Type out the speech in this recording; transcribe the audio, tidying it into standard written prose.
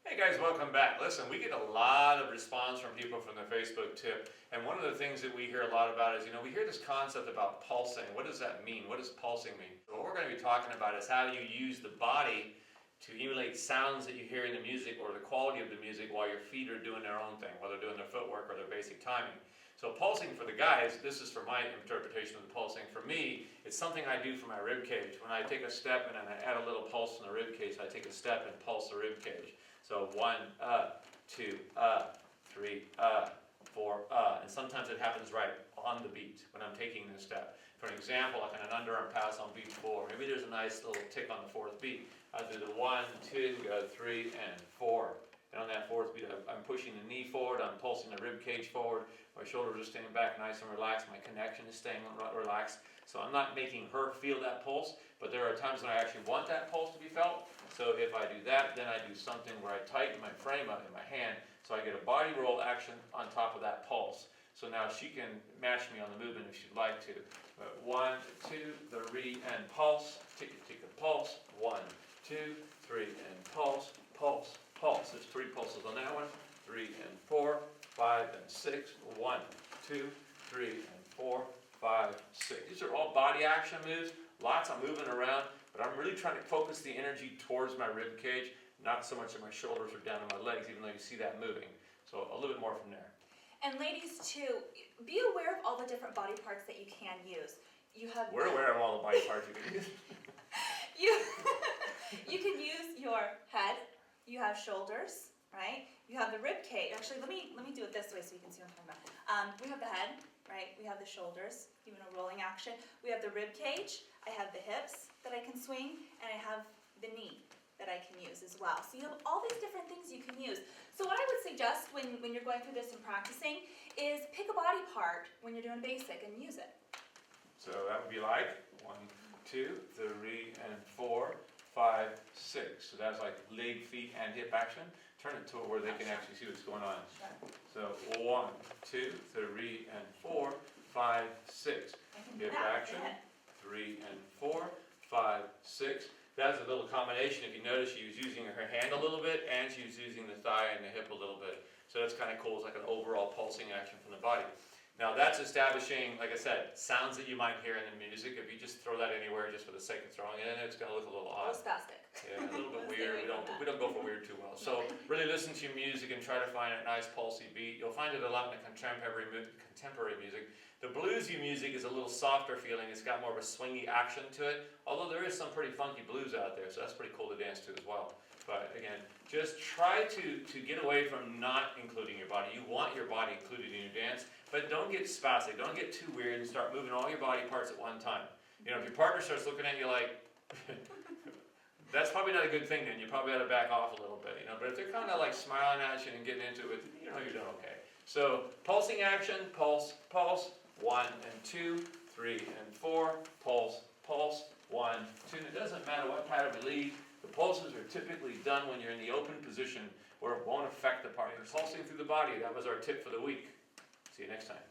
Hey guys, welcome back. Listen, we get a lot of response from people from the Facebook tip, and one of the things that we hear a lot about is, we hear this concept about pulsing. What does that mean? What does pulsing mean? So what we're going to be talking about is how you use the body to emulate sounds that you hear in the music or the quality of the music while your feet are doing their own thing, while they're doing their footwork or their basic timing. So pulsing for the guys, this is for my interpretation of the pulsing. For me, it's something I do for my rib cage. When I take a step and then I add a little pulse in the rib cage, I take a step and pulse the rib cage. So 1, 2, 3, 4, and sometimes it happens right on the beat when I'm taking this step. For an example, like an underarm pass on beat 4. Maybe there's a nice little tick on the 4th beat. I do the 1, 2, 3, and 4. And on that 4th beat, I'm pushing the knee forward, I'm pulsing the rib cage forward, my shoulders are staying back nice and relaxed, my connection is staying relaxed. So I'm not making her feel that pulse, but there are times when I actually want that pulse to be felt. So if I do that, then I do something where I tighten my frame up in my hand, so I get a body roll action on top of that pulse. So now she can match me on the movement if she'd like to. 1, 2, 3, and pulse, tick, tick, pulse, 1, 2, 3, and pulse, pulse, pulse. There's 3 pulses on that one. 3 and 4, 5 and 6. 1, 2, 3, and 4, 5, 6. These are all body action moves. Lots of moving around, but I'm really trying to focus the energy towards my rib cage, not so much that my shoulders are down to my legs, even though you see that moving. So a little bit more from there. And ladies too, be aware of all the different body parts that you can use. We're aware of all the body parts you can use. You can use your head. You have shoulders, right? You have the rib cage. Actually, let me do it this way so you can see what I'm talking about. We have the head, right? We have the shoulders, even a rolling action. We have the rib cage. I have the hips that I can swing, and I have the knee that I can use as well. So you have all these different things you can use. So what I would suggest when you're going through this and practicing is pick a body part when you're doing basic and use it. So that would be like 1, 2, 3, and 4, 5, 6. So that's like leg, feet, and hip action. Turn it to where they can actually see what's going on. So 1, 2, 3, and 4, 5, 6. Hip action. 3 and 4, 5, 6. That's a little combination. If you notice, she was using her hand a little bit, and she was using the thigh and the hip a little bit. So that's kind of cool. It's like an overall pulsing action from the body. Now that's establishing, like I said, sounds that you might hear in the music. If you just throw that anywhere just for the sake of throwing it in, it's going to look a little odd. A little spastic. Yeah, a little bit weird. We don't go for weird too well. So really listen to your music and try to find a nice pulsy beat. You'll find it a lot in the contemporary music. The bluesy music is a little softer feeling. It's got more of a swingy action to it. Although there is some pretty funky blues out there, so that's pretty cool to dance to as well. But again, just try to get away from not including your body. You want your body included in your dance, but don't get spastic. Don't get too weird and start moving all your body parts at one time. If your partner starts looking at you like, that's probably not a good thing then. You probably ought to back off a little bit, But if they're kind of like smiling at you and getting into it, you're doing okay. So pulsing action, pulse, pulse, 1 and 2, 3 and 4, pulse, pulse, 1, 2. It doesn't matter what pattern we lead. The pulses are typically done when you're in the open position where it won't affect the part. You're pulsing through the body. That was our tip for the week. See you next time.